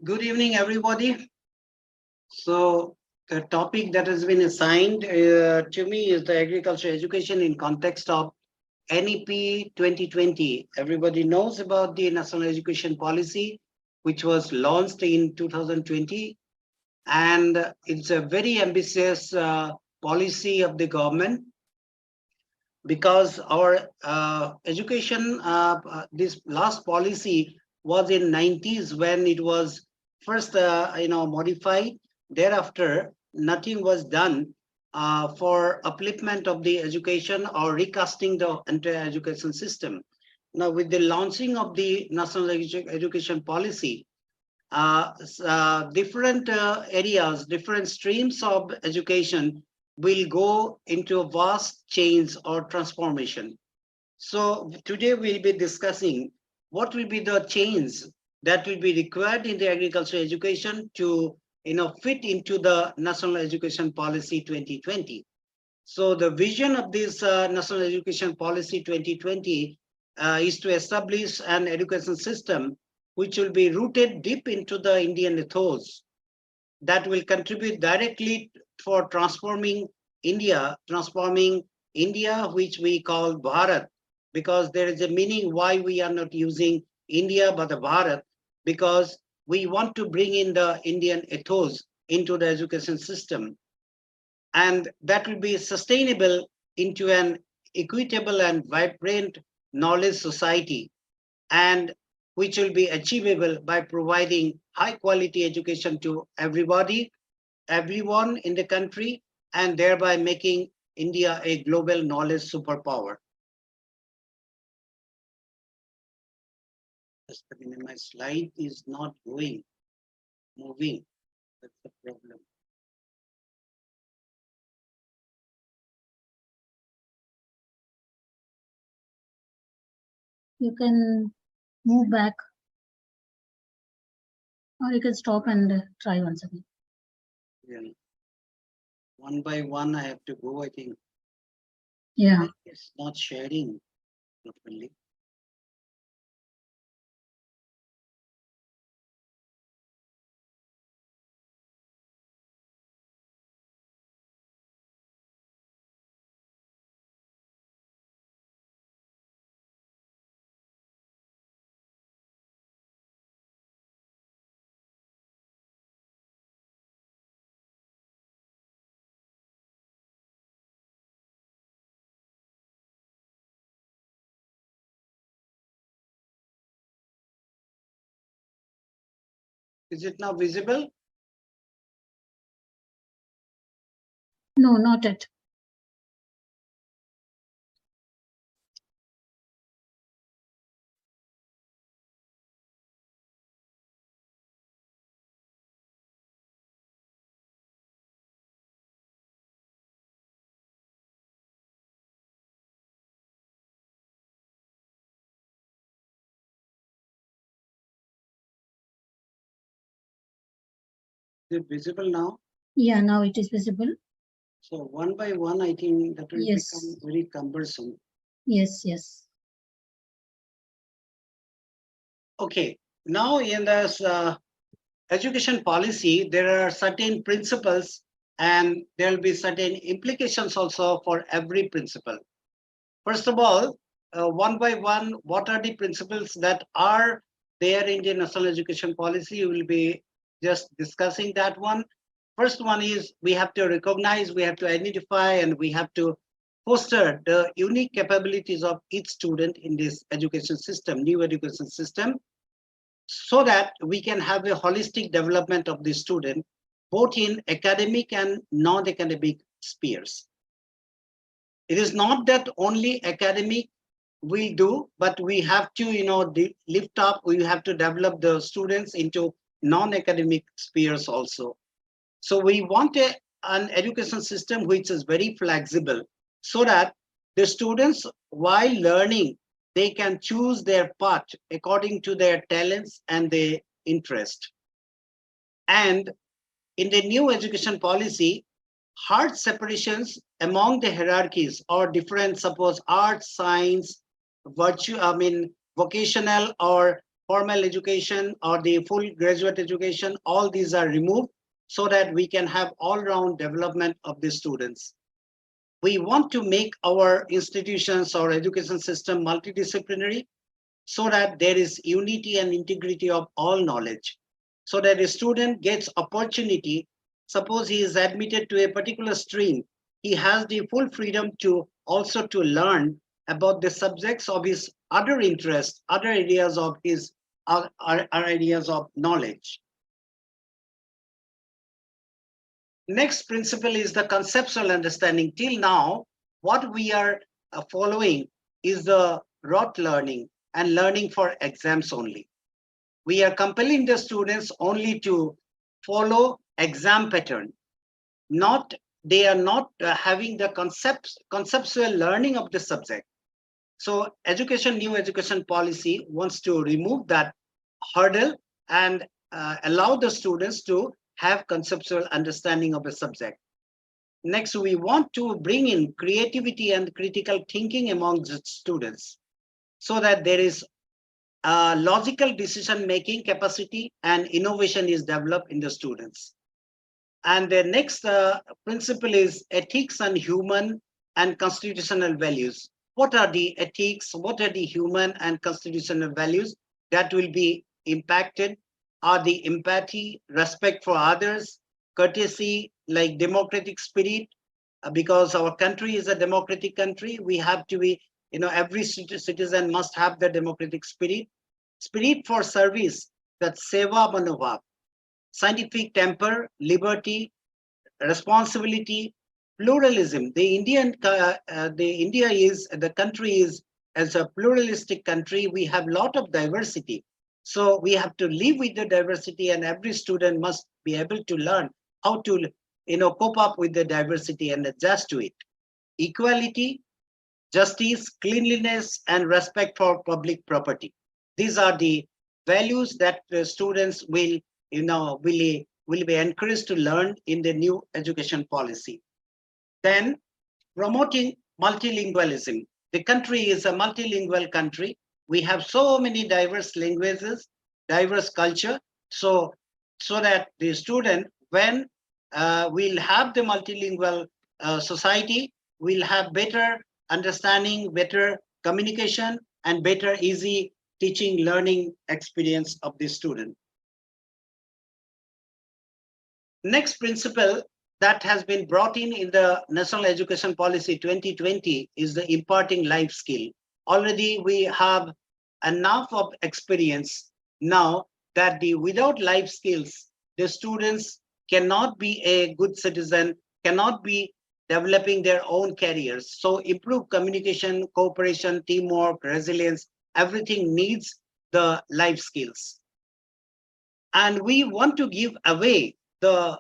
Good evening, everybody. So the topic that has been assigned to me is the agriculture education in context of NEP 2020. Everybody knows about the National Education Policy, which was launched in 2020. And it's a very ambitious policy of the government because our education, this last policy was in 90s when it was first modified. Thereafter nothing was done for upliftment of the education or recasting the entire education system. Now with the launching of the national education policy, different areas, different streams of education will go into a vast change or transformation. So today we'll be discussing what will be the change that will be required in the agriculture education to fit into the National Education Policy 2020. So the vision of this National Education Policy 2020 is to establish an education system which will be rooted deep into the Indian ethos that will contribute directly for transforming India, which we call Bharat, because there is a meaning why we are not using India but the Bharat, because we want to bring in the Indian ethos into the education system. And that will be sustainable into an equitable and vibrant knowledge society, and which will be achievable by providing high quality education to everybody, everyone in the country, and thereby making India a global knowledge superpower. Just a minute, my slide is not moving. That's the problem. You can move back, or you can stop and try once again. Yeah. One by one, I have to go, I think. Yeah. It's not sharing properly. Is it now visible? No, not yet. Is it visible now? Yeah, now it is visible. So one by one, I think that will Yes. become very cumbersome. Yes, yes. Okay, now in this education policy, there are certain principles and there will be certain implications also for every principle. First of all, one by one, what are the principles that are there in the national education policy? We will be just discussing that one. First one is we have to recognize, we have to identify, and we have to foster the unique capabilities of each student in this education system, new education system, so that we can have a holistic development of the student, both in academic and non-academic spheres. It is not that only academic we do, but we have to, lift up, we have to develop the students into non-academic spheres also. So we want an education system which is very flexible, so that the students, while learning, they can choose their path according to their talents and their interest. And in the new education policy, hard separations among the hierarchies or different, suppose arts, science, vocational or formal education or the full graduate education, all these are removed so that we can have all-round development of the students. We want to make our institutions or education system multidisciplinary so that there is unity and integrity of all knowledge, so that a student gets opportunity. Suppose he is admitted to a particular stream, he has the full freedom to also to learn about the subjects of his other interests, other areas of his areas of knowledge. Next principle is the conceptual understanding. Till now, what we are following is the rote learning and learning for exams only. We are compelling the students only to follow exam pattern. They are not having the conceptual learning of the subject. So new education policy wants to remove that hurdle and allow the students to have conceptual understanding of the subject. Next, we want to bring in creativity and critical thinking among the students so that there is logical decision-making capacity and innovation is developed in the students. And the next principle is ethics and human and constitutional values. What are the ethics? What are the human and constitutional values that will be impacted? Are the empathy, respect for others, courtesy, like democratic spirit, because our country is a democratic country. We have to be, every citizen must have the democratic spirit for service, that seva manobhav, scientific temper, liberty, responsibility, pluralism. The country is as a pluralistic country. We have a lot of diversity. So we have to live with the diversity, and every student must be able to learn how to, cope up with the diversity and adjust to it. Equality, justice, cleanliness, and respect for public property. These are the values that the students will be encouraged to learn in the new education policy. Then promoting multilingualism. The country is a multilingual country. We have so many diverse languages, diverse culture. So that the student, when we'll have the multilingual society, we'll have better understanding, better communication, and better easy teaching learning experience of the student. Next principle that has been brought in the National Education Policy 2020 is the imparting life skill. Already we have enough of experience now that without life skills, the students cannot be a good citizen, cannot be developing their own careers. So improve communication, cooperation, teamwork, resilience, everything needs the life skills. And we want to give away the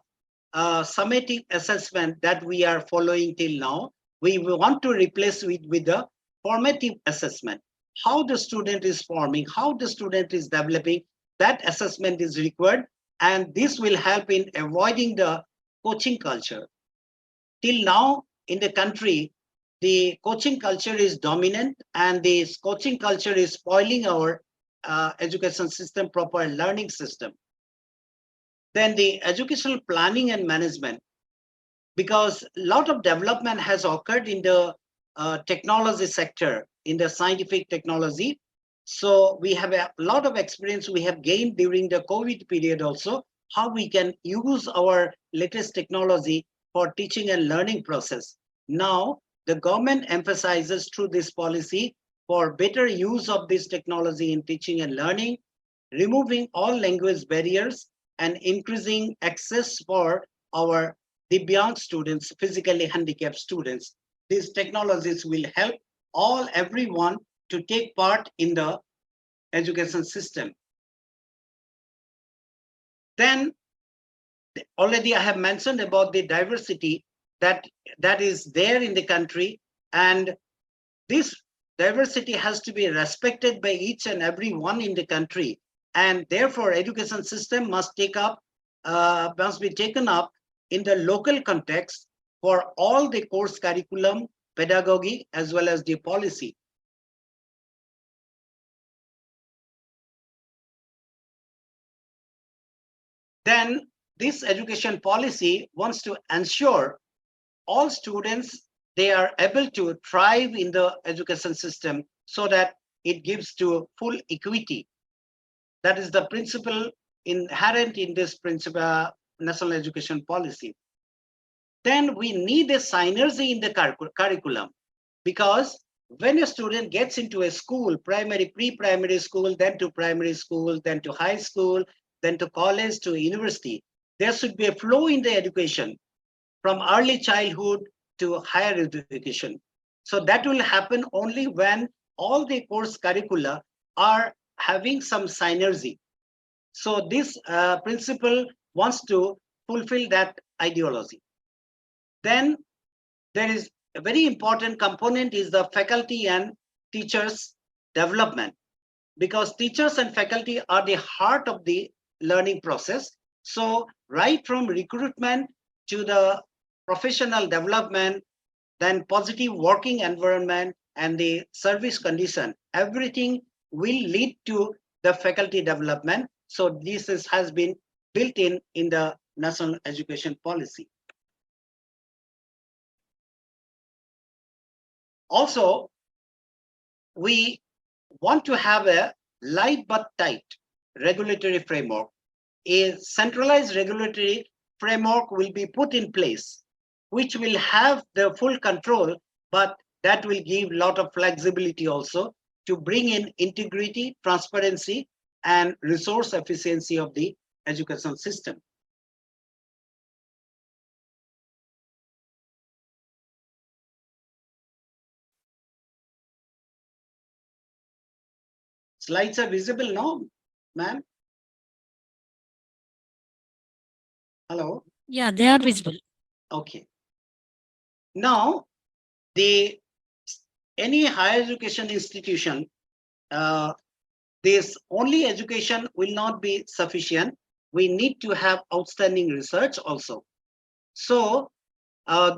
summative assessment that we are following till now. We want to replace it with the formative assessment. How the student is forming, how the student is developing, that assessment is required, and this will help in avoiding the coaching culture. Till now in the country, the coaching culture is dominant, and this coaching culture is spoiling our education system, proper learning system. Then the educational planning and management, because a lot of development has occurred in the technology sector, in the scientific technology. So we have a lot of experience we have gained during the COVID period also, how we can use our latest technology for teaching and learning process. Now, the government emphasizes through this policy for better use of this technology in teaching and learning, removing all language barriers, and increasing access for our Divyang students, physically handicapped students. These technologies will help everyone to take part in the education system. Then already I have mentioned about the diversity that is there in the country, and this diversity has to be respected by each and every one in the country, and therefore education system must be taken up in the local context for all the course curriculum, pedagogy, as well as the policy. Then this education policy wants to ensure all students, they are able to thrive in the education system so that it gives to full equity. That is the principle inherent in this principle, national education policy. Then we need a synergy in the curriculum, because when a student gets into a school, primary, pre-primary school, then to primary school, then to high school, then to college, to university, there should be a flow in the education from early childhood to higher education. So that will happen only when all the course curricula are having some synergy. So this principle wants to fulfill that ideology. Then there is a very important component is the faculty and teachers development, because teachers and faculty are the heart of the learning process. So right from recruitment to the professional development, then positive working environment and the service condition, everything will lead to the faculty development. So this has been built in the national education policy. Also, we want to have a light but tight regulatory framework. A centralized regulatory framework will be put in place, which will have the full control, but that will give a lot of flexibility also to bring in integrity, transparency, and resource efficiency of the education system. Slides are visible now, ma'am? Hello? Yeah, they are visible. Okay. Now, any higher education institution, this only education will not be sufficient. We need to have outstanding research also. So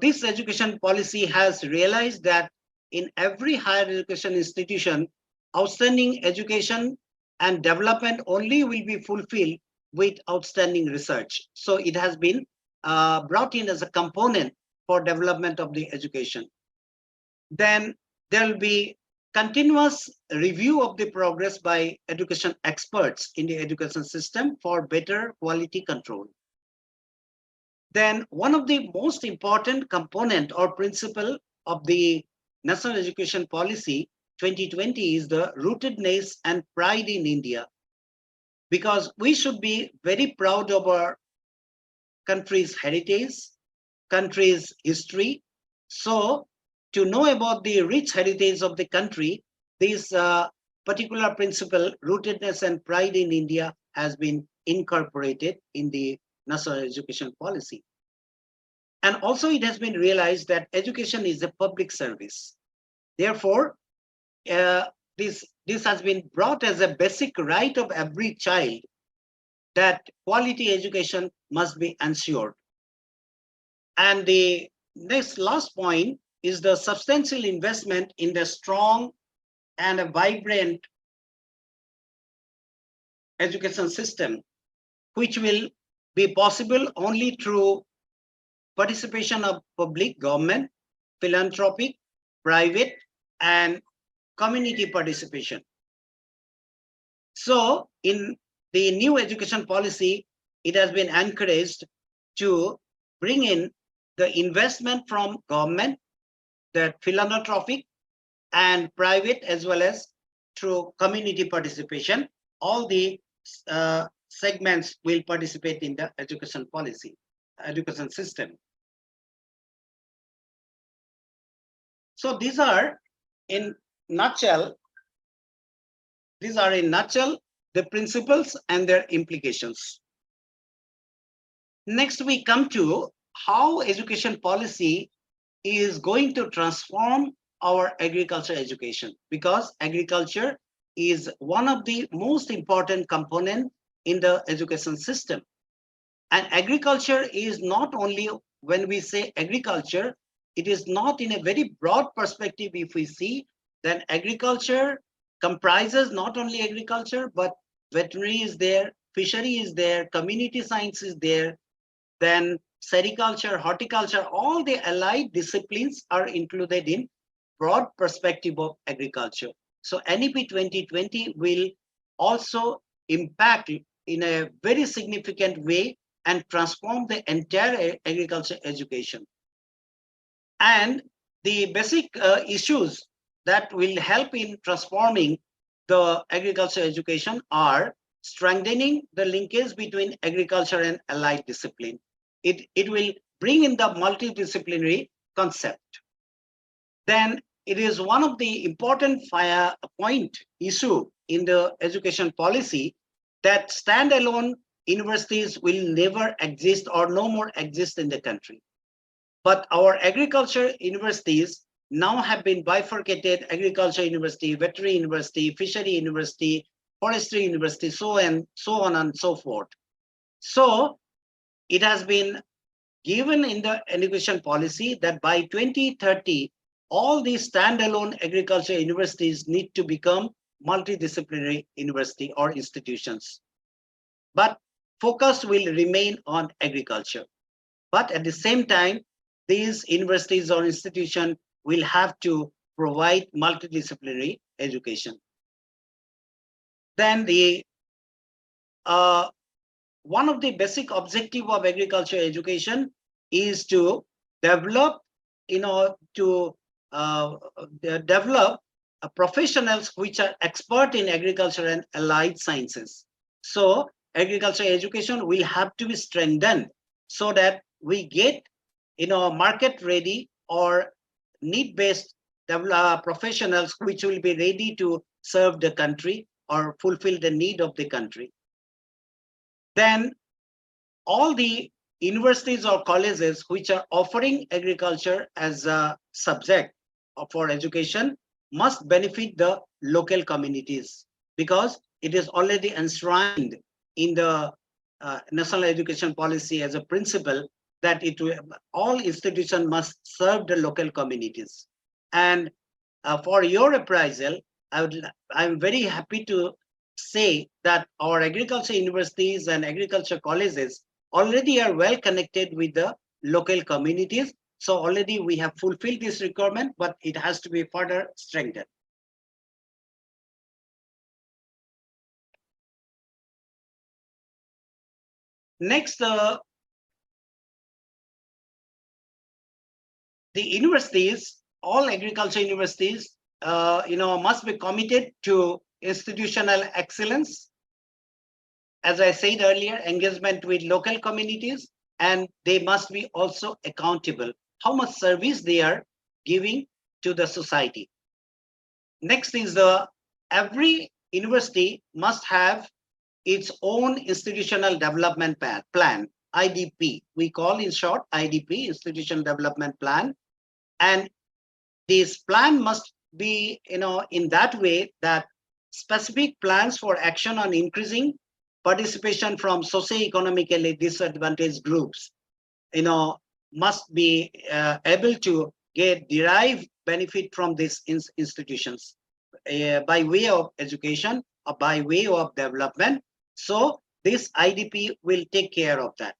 this education policy has realized that in every higher education institution, outstanding education and development only will be fulfilled with outstanding research. So it has been brought in as a component for development of the education. Then there will be continuous review of the progress by education experts in the education system for better quality control. Then one of the most important component or principle of the National Education Policy 2020 is the rootedness and pride in India, because we should be very proud of our country's heritage, country's history. So to know about the rich heritage of the country, this particular principle, rootedness and pride in India, has been incorporated in the national education policy. And also it has been realized that education is a public service. Therefore, this has been brought as a basic right of every child that quality education must be ensured. And the next last point is the substantial investment in the strong and a vibrant education system, which will be possible only through participation of public, government, philanthropic, private, and community participation. So in the new education policy, it has been encouraged to bring in the investment from government, the philanthropic and private, as well as through community participation. All the segments will participate in the education policy, education system. So these are in nutshell, the principles and their implications. Next, we come to how education policy is going to transform our agriculture education, because agriculture is one of the most important components in the education system. And agriculture is not only, when we say agriculture, it is not in a very broad perspective. If we see, then agriculture comprises not only agriculture, but veterinary is there, fishery is there, community science is there, then sericulture, horticulture, all the allied disciplines are included in broad perspective of agriculture. So NEP 2020 will also impact in a very significant way and transform the entire agriculture education. And the basic issues that will help in transforming the agriculture education are strengthening the linkage between agriculture and allied discipline. It will bring in the multidisciplinary concept. Then it is one of the important point issue in the education policy that standalone universities will never exist or no more exist in the country. But our agriculture universities now have been bifurcated: agriculture university, veterinary university, fishery university, forestry university, so on and so forth. So it has been given in the education policy that by 2030, all these standalone agriculture universities need to become multidisciplinary university or institutions. But focus will remain on agriculture. But at the same time, these universities or institutions will have to provide multidisciplinary education. Then the one of the basic objective of agriculture education is to develop, develop professionals which are expert in agriculture and allied sciences. So agriculture education will have to be strengthened so that we get, market ready or need-based professionals which will be ready to serve the country or fulfill the need of the country. Then all the universities or colleges which are offering agriculture as a subject for education must benefit the local communities, because it is already enshrined in the national education policy as a principle that all institutions must serve the local communities. And for your appraisal, I'm very happy to say that our agriculture universities and agriculture colleges already are well connected with the local communities. So already we have fulfilled this requirement, but it has to be further strengthened. Next, the universities, all agriculture universities, must be committed to institutional excellence. As I said earlier, engagement with local communities, and they must be also accountable how much service they are giving to the society. Next is every university must have its own institutional development plan, IDP. We call in short IDP, Institutional Development Plan. And this plan must be, in that way that specific plans for action on increasing participation from socioeconomically disadvantaged groups, must be able to derive benefit from these institutions by way of education or by way of development. So this IDP will take care of that.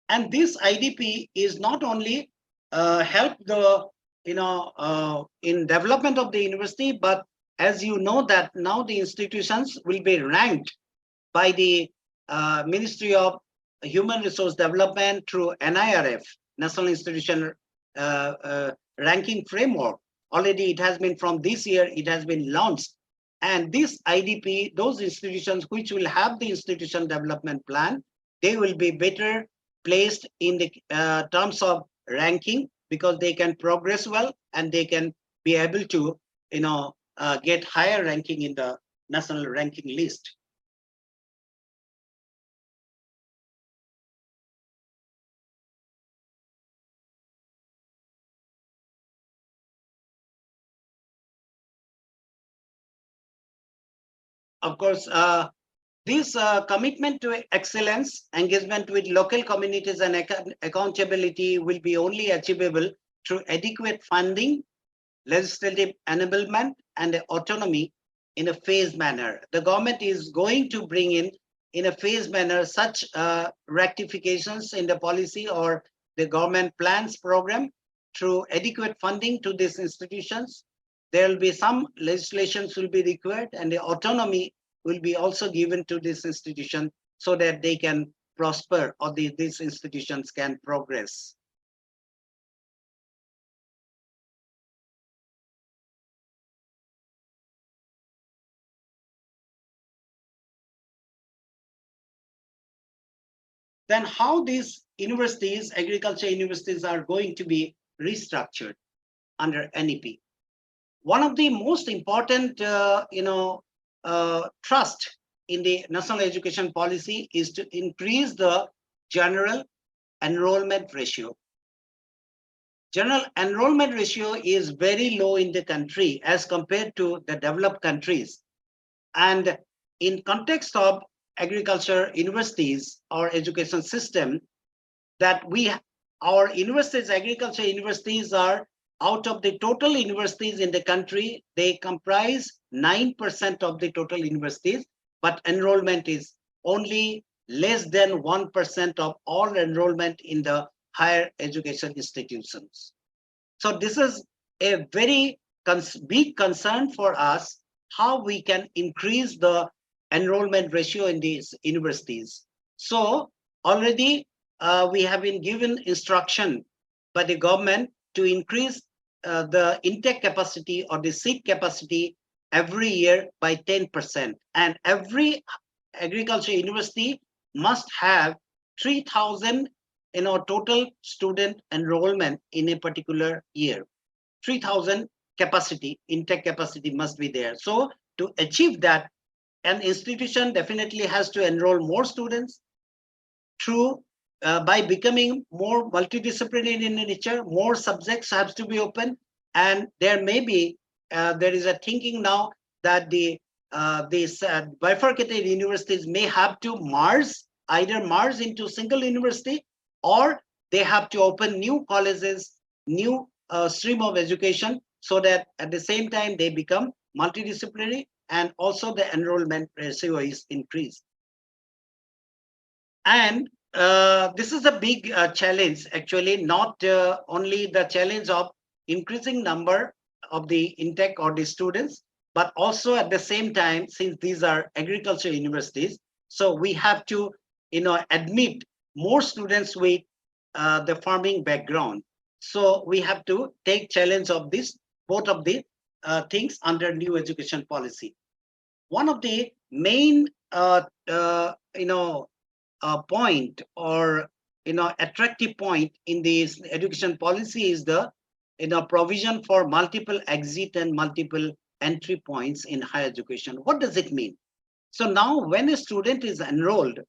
And this IDP is not only help the, in development of the university, but as you know that now the institutions will be ranked by the Ministry of Human Resource Development through NIRF, National Institution Ranking Framework. Already it has been from this year, it has been launched. And this IDP, those institutions which will have the institution development plan, they will be better placed in the terms of ranking, because they can progress well and they can be able to, get higher ranking in the national ranking list. Of course, this commitment to excellence, engagement with local communities and accountability will be only achievable through adequate funding, legislative enablement, and autonomy in a phased manner. The government is going to bring in a phased manner such rectifications in the policy or the government plans program through adequate funding to these institutions. There will be some legislations will be required, and the autonomy will be also given to this institution so that they can prosper, or these institutions can progress. Then how these universities, agriculture universities, are going to be restructured under NEP? One of the most important, trust in the national education policy is to increase the general enrollment ratio. General enrollment ratio is very low in the country as compared to the developed countries. And in context of agriculture universities or education system, that our universities, agriculture universities, are out of the total universities in the country, they comprise 9% of the total universities, but enrollment is only less than 1% of all enrollment in the higher education institutions. So this is a very big concern for us, how we can increase the enrollment ratio in these universities. So already we have been given instruction by the government to increase the intake capacity or the seat capacity every year by 10%. And every agriculture university must have 3,000 total student enrollment in a particular year. 3,000 capacity, intake capacity must be there. So to achieve that, an institution definitely has to enroll more students through by becoming more multidisciplinary in nature. More subjects have to be open, and there may be there is a thinking now that these bifurcated universities may have to either merge into single university, or they have to open new colleges, new stream of education, so that at the same time they become multidisciplinary and also the enrollment ratio is increased. And this is a big challenge, actually, not only the challenge of increasing number of the intake or the students, but also at the same time, since these are agriculture universities, so we have to admit more students with the farming background. So we have to take challenge of this, both of the things under new education policy. One of the main point or attractive point in this education policy is the provision for multiple exit and multiple entry points in higher education. What does it mean? So now when a student is enrolled,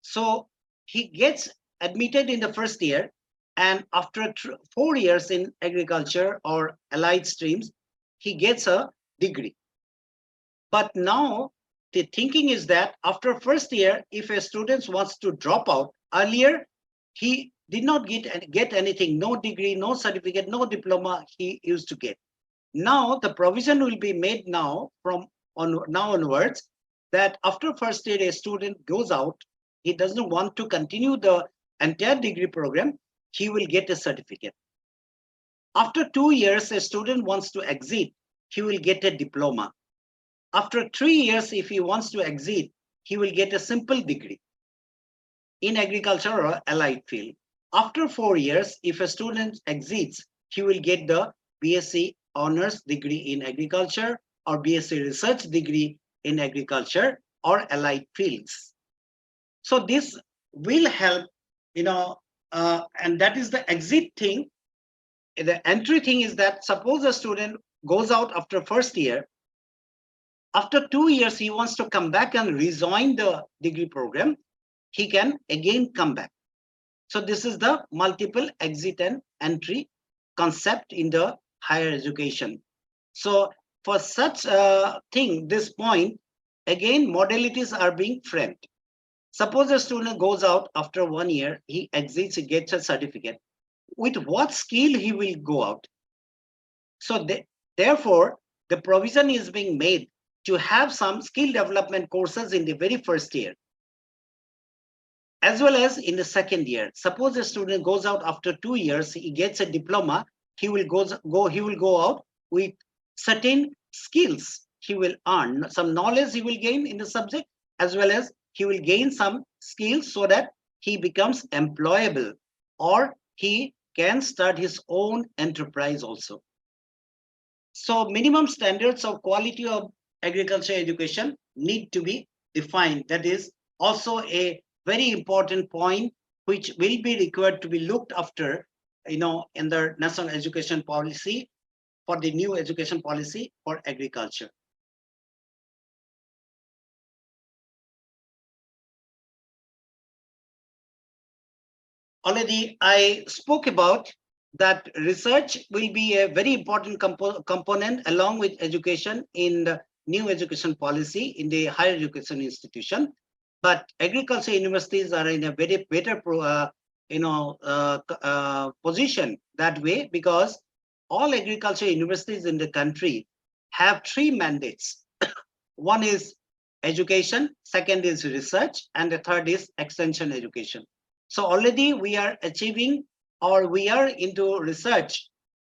so he gets admitted in the first year, and after 4 years in agriculture or allied streams, he gets a degree. But now the thinking is that after first year, if a student wants to drop out, earlier he did not get anything, no degree, no certificate, no diploma he used to get. Now the provision will be made now from now onwards that after first year a student goes out, he doesn't want to continue the entire degree program, he will get a certificate. After 2 years, a student wants to exit, he will get a diploma. After 3 years, if he wants to exit, he will get a simple degree in agriculture or allied field. After 4 years, if a student exits, he will get the BSc honors degree in agriculture or BSc research degree in agriculture or allied fields. So this will help, and that is the exit thing. The entry thing is that suppose a student goes out after first year, after 2 years, he wants to come back and rejoin the degree program, he can again come back. So this is the multiple exit and entry concept in the higher education. So for such a thing, this point, again, modalities are being framed. Suppose a student goes out after 1 year, he exits, he gets a certificate. With what skill he will go out? So therefore, the provision is being made to have some skill development courses in the very first year, as well as in the second year. Suppose a student goes out after 2 years, he gets a diploma, he will go out with certain skills he will earn, some knowledge he will gain in the subject, as well as he will gain some skills so that he becomes employable, or he can start his own enterprise also. So minimum standards of quality of agriculture education need to be defined. That is also a very important point which will be required to be looked after, in the national education policy, for the new education policy for agriculture. Already I spoke about that research will be a very important component along with education in the new education policy in the higher education institution. But agriculture universities are in a very better position that way, because all agriculture universities in the country have 3 mandates. One is education, second is research, and the third is extension education. So already we are achieving, or we are into research,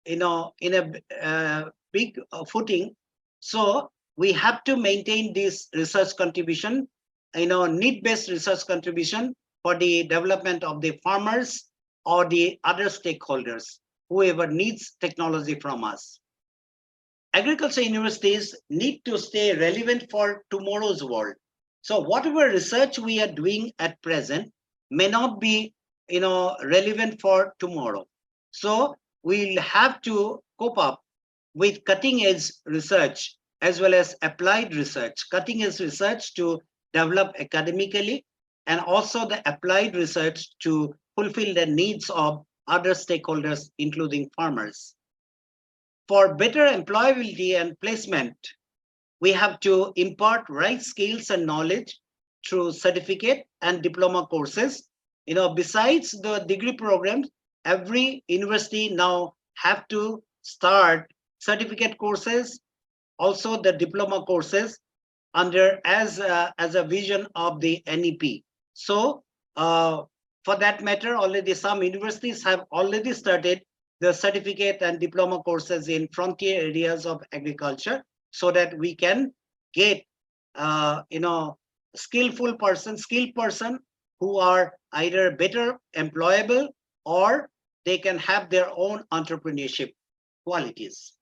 in a big footing. So we have to maintain this research contribution, need-based research contribution for the development of the farmers or the other stakeholders, whoever needs technology from us. Agriculture universities need to stay relevant for tomorrow's world. So whatever research we are doing at present may not be relevant for tomorrow. So we'll have to cope up with cutting edge research as well as applied research. Cutting edge research to develop academically, and also the applied research to fulfill the needs of other stakeholders, including farmers. For better employability and placement, we have to impart right skills and knowledge through certificate and diploma courses. Besides the degree programs, every university now have to start certificate courses, also the diploma courses, under as a vision of the NEP. So for that matter, already some universities have already started the certificate and diploma courses in frontier areas of agriculture, so that we can get skilled person who are either better employable, or they can have their own entrepreneurship qualities.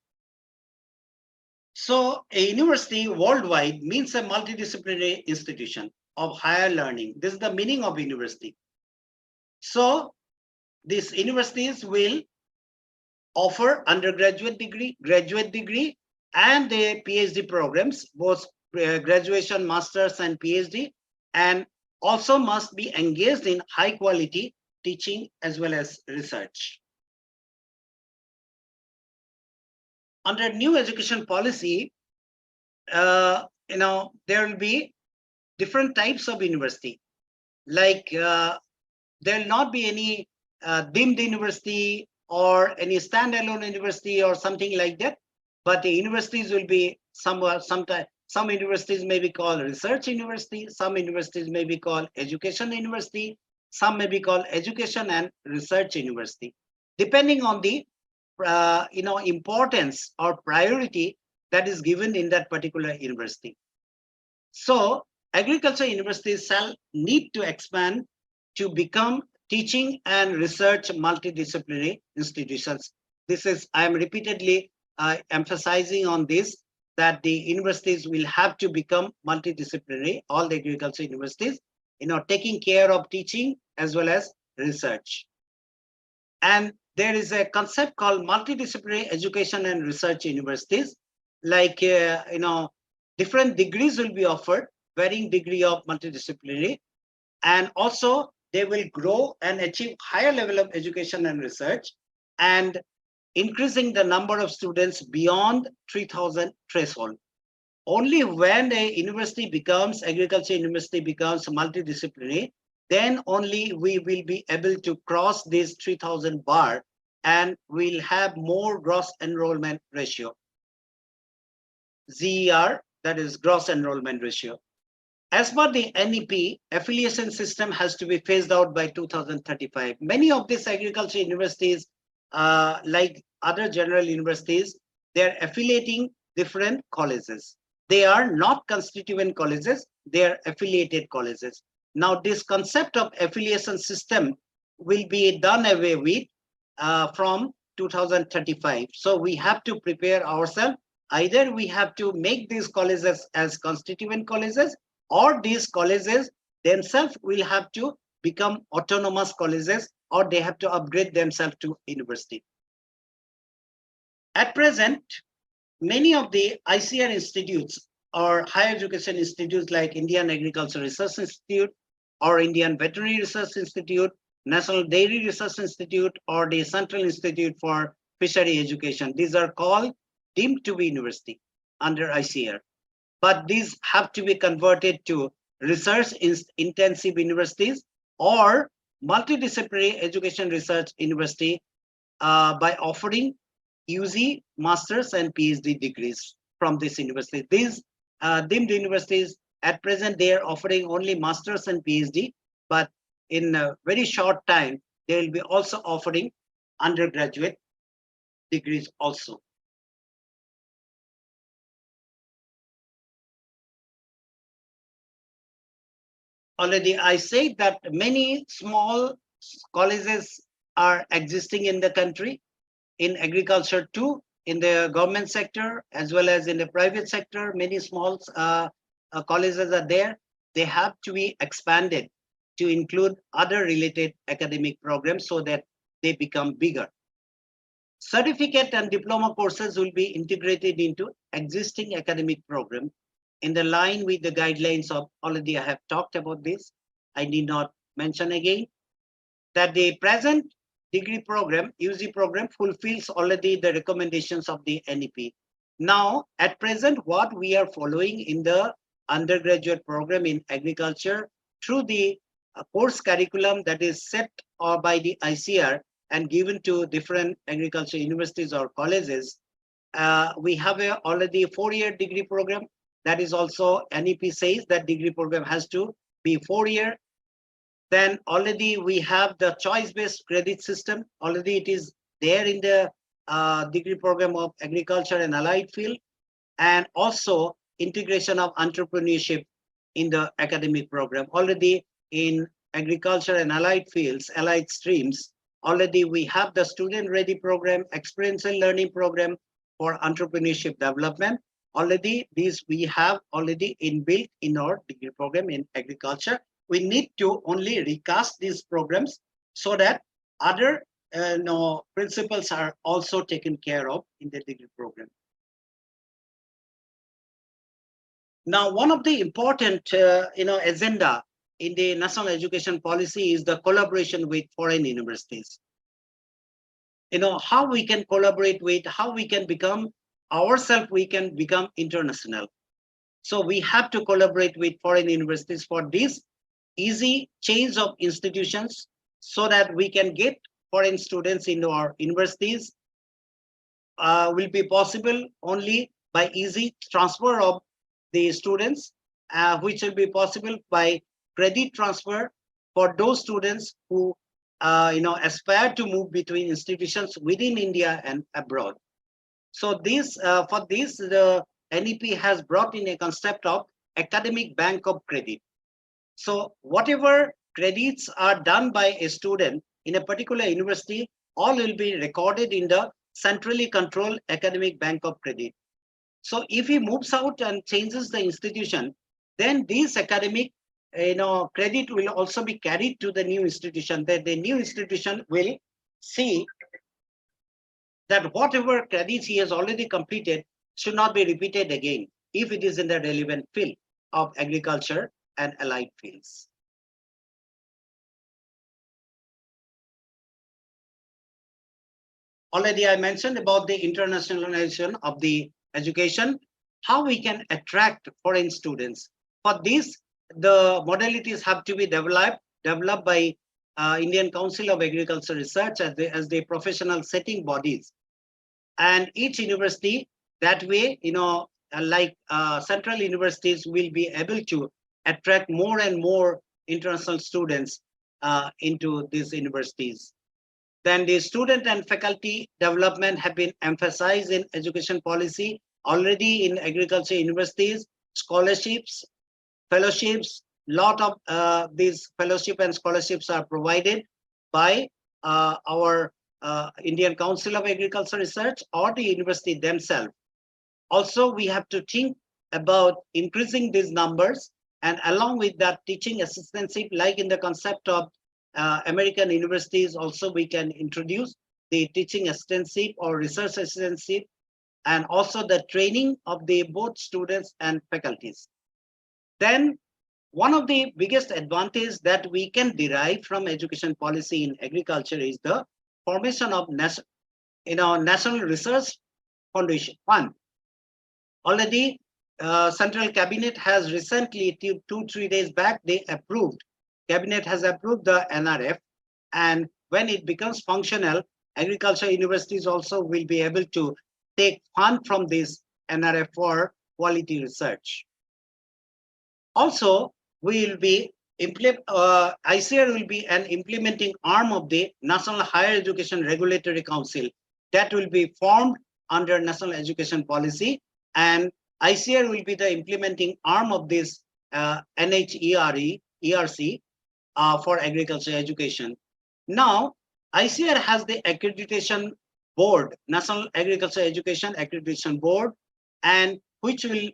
So a university worldwide means a multidisciplinary institution of higher learning. This is the meaning of university. So these universities will offer undergraduate degree, graduate degree, and the PhD programs, both graduation, masters, and PhD, and also must be engaged in high quality teaching as well as research. Under new education policy, there will be different types of university. Like there will not be any deemed university or any standalone university or something like that, but the universities will be some universities may be called research university, some universities may be called education university, some may be called education and research university, depending on the importance or priority that is given in that particular university. So agriculture universities shall need to expand to become teaching and research multidisciplinary institutions. This is, I am repeatedly emphasizing on this, that the universities will have to become multidisciplinary, all the agriculture universities, taking care of teaching as well as research. And there is a concept called multidisciplinary education and research universities. Like, different degrees will be offered, varying degree of multidisciplinary, and also they will grow and achieve higher level of education and research, and increasing the number of students beyond 3,000 threshold. Only when a university becomes, agriculture university becomes multidisciplinary, then only we will be able to cross this 3,000 bar, and we'll have more gross enrollment ratio, GER, that is gross enrollment ratio. As per the NEP, affiliation system has to be phased out by 2035. Many of these agriculture universities, like other general universities, they're affiliating different colleges. They are not constituent colleges, they are affiliated colleges. Now, this concept of affiliation system will be done away with from 2035. So we have to prepare ourselves. Either we have to make these colleges as constituent colleges, or these colleges themselves will have to become autonomous colleges, or they have to upgrade themselves to university. At present, many of the ICR institutes or higher education institutes like Indian Agricultural Research Institute or Indian Veterinary Research Institute, National Dairy Research Institute, or the Central Institute for Fishery Education, these are called deemed to be university under ICR. But these have to be converted to research intensive universities or multidisciplinary education research university by offering UG, master's and PhD degrees from this university. These deemed universities at present, they are offering only master's and PhD, but in a very short time, they will be also offering undergraduate degrees also. Already I said that many small colleges are existing in the country, in agriculture too, in the government sector, as well as in the private sector. Many small colleges are there. They have to be expanded to include other related academic programs so that they become bigger. Certificate and diploma courses will be integrated into existing academic program in the line with the guidelines of, already I have talked about this. I need not mention again that the present degree program, UG program, fulfills already the recommendations of the NEP. Now, at present, what we are following in the undergraduate program in agriculture through the course curriculum that is set by the ICR and given to different agriculture universities or colleges, we have already a 4-year degree program. That is also NEP says that degree program has to be 4-year. Then already we have the choice-based credit system. Already it is there in the degree program of agriculture and allied field, and also integration of entrepreneurship in the academic program. Already in agriculture and allied fields, allied streams, already we have the student-ready program, experiential learning program for entrepreneurship development. Already these we have already inbuilt in our degree program in agriculture. We need to only recast these programs so that other principles are also taken care of in the degree program. Now, one of the important agenda in the national education policy is the collaboration with foreign universities. How we can collaborate with, how we can become ourselves, we can become international. So we have to collaborate with foreign universities for this easy change of institutions so that we can get foreign students into our universities. Will be possible only by easy transfer of the students, which will be possible by credit transfer for those students who aspire to move between institutions within India and abroad. So this for this the NEP has brought in a concept of academic bank of credit. So whatever credits are done by a student in a particular university, all will be recorded in the centrally controlled academic bank of credit. So if he moves out and changes the institution, then this academic credit will also be carried to the new institution. That the new institution will see that whatever credits he has already completed should not be repeated again if it is in the relevant field of agriculture and allied fields. Already I mentioned about the internationalization of the education, how we can attract foreign students. For this, the modalities have to be developed by Indian Council of Agriculture Research as the professional setting bodies. And each university that way, like central universities will be able to attract more and more international students into these universities. Then the student and faculty development have been emphasized in education policy already in agriculture universities, scholarships, fellowships. Lot of these fellowship and scholarships are provided by our Indian Council of Agriculture Research or the university themselves. Also, we have to think about increasing these numbers, and along with that, teaching assistantship, like in the concept of American universities, also we can introduce the teaching assistantship or research assistantship, and also the training of the both students and faculties. Then one of the biggest advantages that we can derive from education policy in agriculture is the formation of National Research Foundation Fund. Already, Central Cabinet has recently, 2-3 days back, Cabinet has approved the NRF, and when it becomes functional, agriculture universities also will be able to take fund from this NRF for quality research. Also, ICAR will be an implementing arm of the National Higher Education Regulatory Council that will be formed under National Education Policy, and ICAR will be the implementing arm of this ERC for agriculture education. Now, ICAR has the accreditation board, National Agriculture Education Accreditation Board, and which will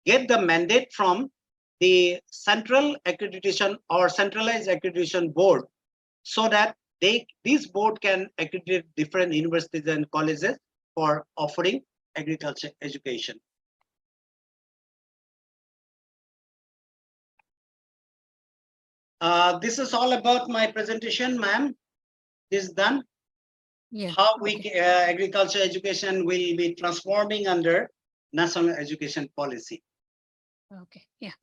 get the mandate from the central accreditation or centralized accreditation board, so that this board can accredit different universities and colleges for offering agriculture education. This is all about my presentation, ma'am. This is done. Yeah. How agriculture education will be transforming under National Education Policy. Okay. Yeah.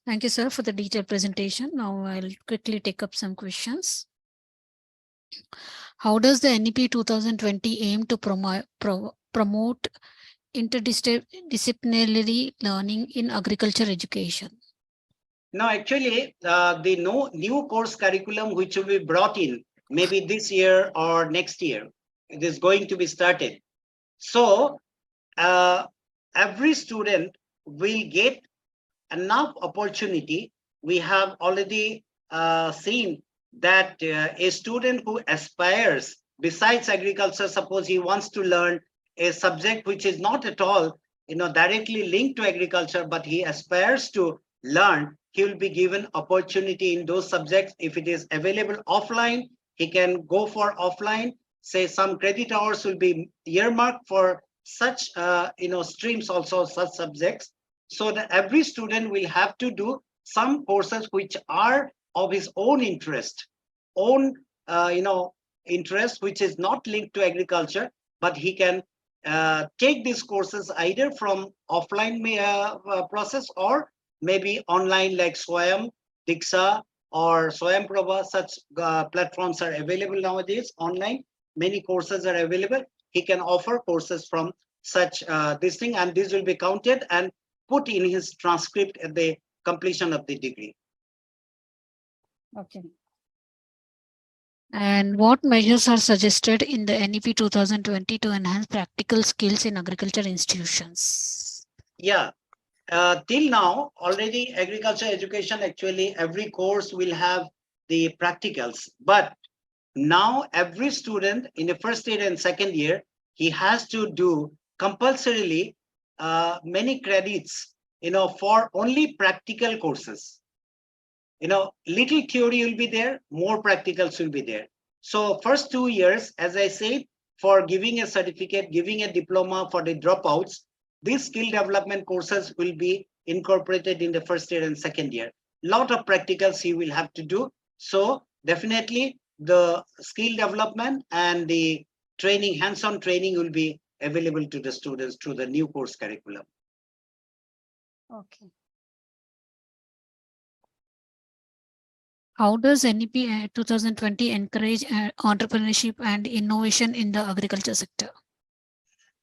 Thank you, sir, for the detailed presentation. Now I'll quickly take up some questions. How does the NEP 2020 aim to promote interdisciplinary learning in agriculture education? Now, actually, the new course curriculum which will be brought in maybe this year or next year, it is going to be started. So every student will get enough opportunity. We have already seen that a student who aspires, besides agriculture, suppose he wants to learn a subject which is not at all directly linked to agriculture, but he aspires to learn, he will be given opportunity in those subjects. If it is available offline, he can go for offline. Say some credit hours will be earmarked for such streams, also such subjects, so that every student will have to do some courses which are of his own interest, interest which is not linked to agriculture, but he can take these courses either from offline process or maybe online, like Swayam, Diksha or Swayam Prabha. Such platforms are available nowadays online. Many courses are available. He can offer courses from such this thing, and this will be counted and put in his transcript at the completion of the degree. Okay. And what measures are suggested in the NEP 2020 to enhance practical skills in agriculture institutions? Yeah, till now, already agriculture education, actually every course will have the practicals, but now every student in the first year and second year, he has to do compulsorily many credits, for only practical courses. Little theory will be there, more practicals will be there. So first 2 years, as I said, for giving a certificate, giving a diploma for the dropouts, these skill development courses will be incorporated in the first year and second year. Lot of practicals he will have to do. So definitely the skill development and the training, hands-on training will be available to the students through the new course curriculum. Okay. How does NEP 2020 encourage entrepreneurship and innovation in the agriculture sector?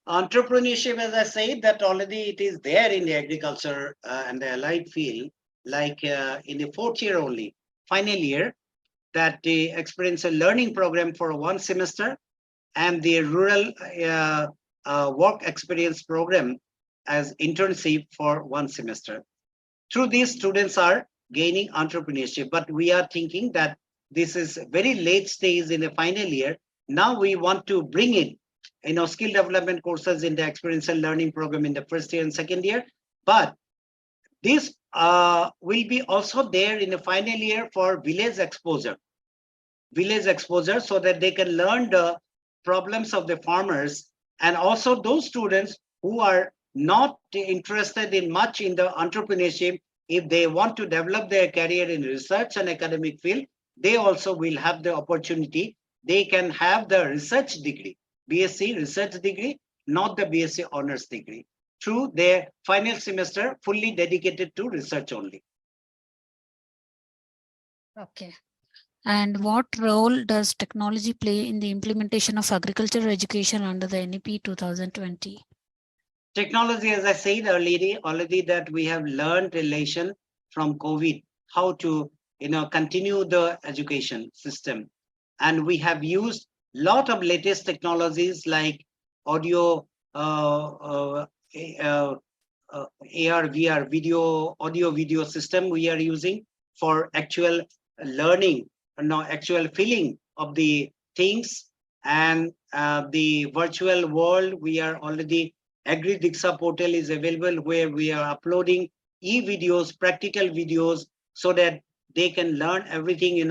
Entrepreneurship, as I said, that already it is there in the agriculture and the allied field, like in the fourth year only, final year, that they experience a learning program for 1 semester and the rural work experience program as internship for 1 semester. Through these, students are gaining entrepreneurship, but we are thinking that this is very late stage in the final year. Now we want to bring in, skill development courses in the experiential learning program in the first year and second year, but this will be also there in the final year for village exposure, so that they can learn the problems of the farmers, and also those students who are not interested in much in the entrepreneurship, if they want to develop their career in research and academic field, they also will have the opportunity. They can have the research degree, BSc research degree, not the BSc honors degree, through their final semester fully dedicated to research only. Okay. And what role does technology play in the implementation of agricultural education under the NEP 2020? Technology, as I said earlier, already that we have learned relation from COVID, how to continue the education system. And we have used a lot of latest technologies like audio, AR, VR, audio video system we are using for actual learning, actual feeling of the things, and the virtual world. We are already, Agri Diksha portal is available where we are uploading e-videos, practical videos, so that they can learn everything,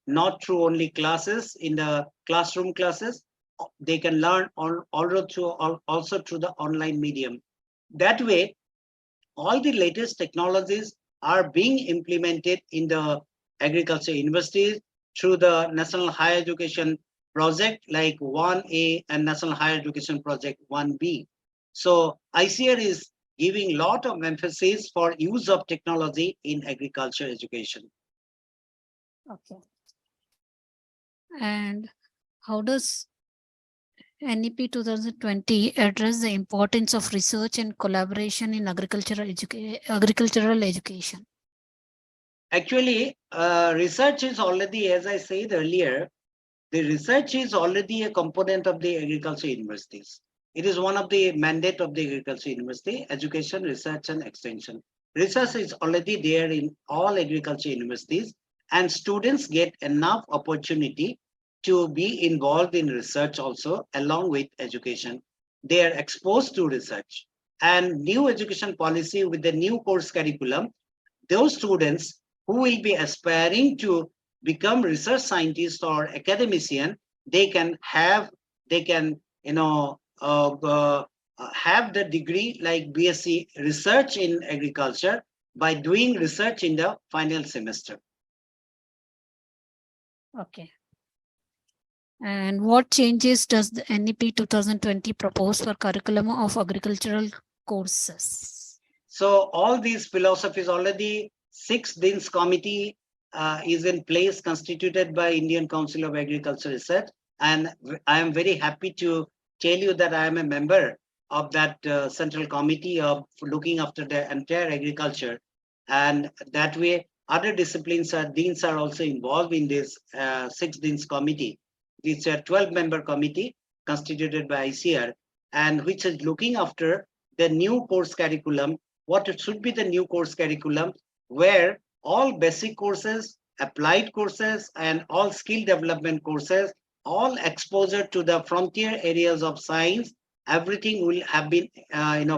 not through only classes in the classroom classes. They can learn also through the online medium. That way, all the latest technologies are being implemented in the agriculture universities through the National Higher Education Project like 1A and National Higher Education Project 1B. So ICR is giving a lot of emphasis for use of technology in agriculture education. Okay. And how does NEP 2020 address the importance of research and collaboration in agricultural education? Actually, research is already, as I said earlier, the research is already a component of the agriculture universities. It is one of the mandate of the agriculture university, education, research, and extension. Research is already there in all agriculture universities, and students get enough opportunity to be involved in research also along with education. They are exposed to research. And new education policy with the new course curriculum, those students who will be aspiring to become research scientists or academician, they can have the degree like BSc research in agriculture by doing research in the final semester. Okay. And what changes does the NEP 2020 propose for curriculum of agricultural courses? So all these philosophies already, 6 Dins committee is in place, constituted by Indian Council of Agriculture Research. And I am very happy to tell you that I am a member of that central committee of looking after the entire agriculture. And that way, other disciplines deans are also involved in this 6 Dins committee. It's a 12-member committee constituted by ICR, and which is looking after the new course curriculum, what it should be the new course curriculum, where all basic courses, applied courses, and all skill development courses, all exposure to the frontier areas of science, everything will have been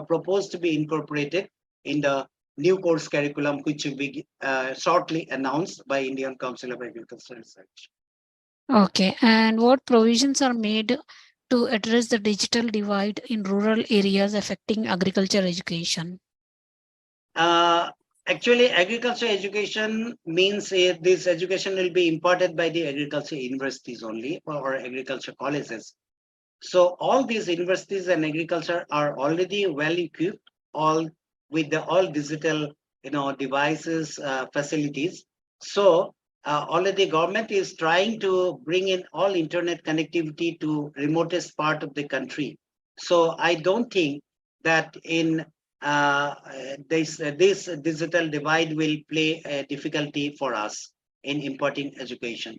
proposed to be incorporated in the new course curriculum, which will be shortly announced by Indian Council of Agricultural Research. Okay, and what provisions are made to address the digital divide in rural areas affecting agriculture education? Actually, agriculture education means this education will be imparted by the agriculture universities only, or agriculture colleges. So all these universities and agriculture are already well equipped, all with the all digital devices, facilities. So already government is trying to bring in all internet connectivity to remotest part of the country. So I don't think that in this digital divide will play a difficulty for us in imparting education,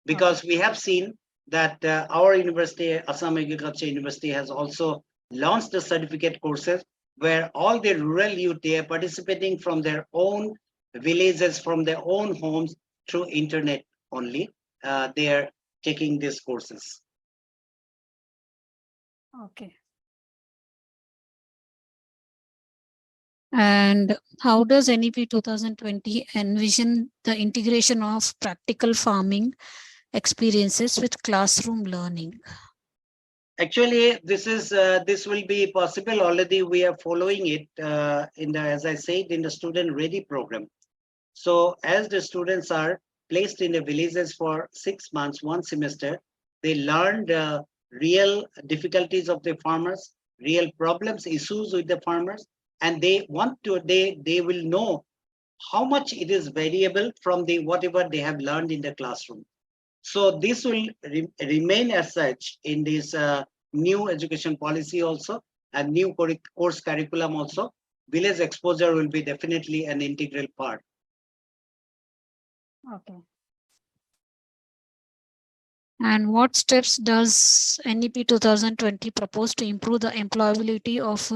because we have seen that our university, Assam Agricultural University, has also launched the certificate courses where all the rural youth, they are participating from their own villages, from their own homes through internet only. They are taking these courses. Okay. And how does NEP 2020 envision the integration of practical farming experiences with classroom learning? Actually, this will be possible. Already we are following it in the, as I said, in the student ready program. So as the students are placed in the villages for 6 months, 1 semester, they learn the real difficulties of the farmers, real problems, issues with the farmers, and they will know how much it is variable from the whatever they have learned in the classroom. So this will remain as such in this new education policy also, and new course curriculum also. Village exposure will be definitely an integral part. Okay. And what steps does NEP 2020 propose to improve the employability of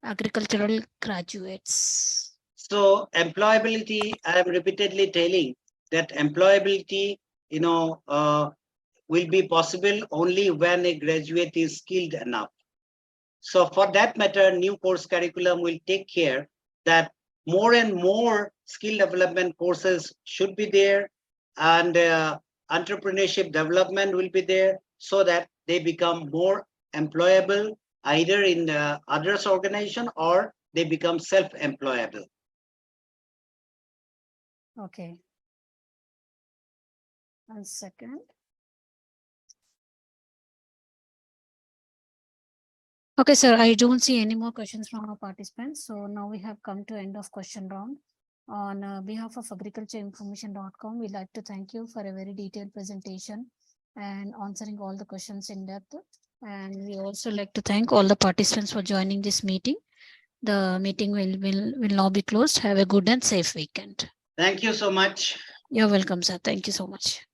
agricultural graduates? So employability, I am repeatedly telling that employability, will be possible only when a graduate is skilled enough. So for that matter, new course curriculum will take care that more and more skill development courses should be there, and entrepreneurship development will be there, so that they become more employable either in the others organization or they become self-employable. Okay. 1 second. Okay, sir, I don't see any more questions from our participants. So now we have come to end of question round. On behalf of agricultureinformation.com, we'd like to thank you for a very detailed presentation and answering all the questions in depth. And we also like to thank all the participants for joining this meeting. The meeting will now be closed. Have a good and safe weekend. Thank you so much. You're welcome, sir. Thank you so much.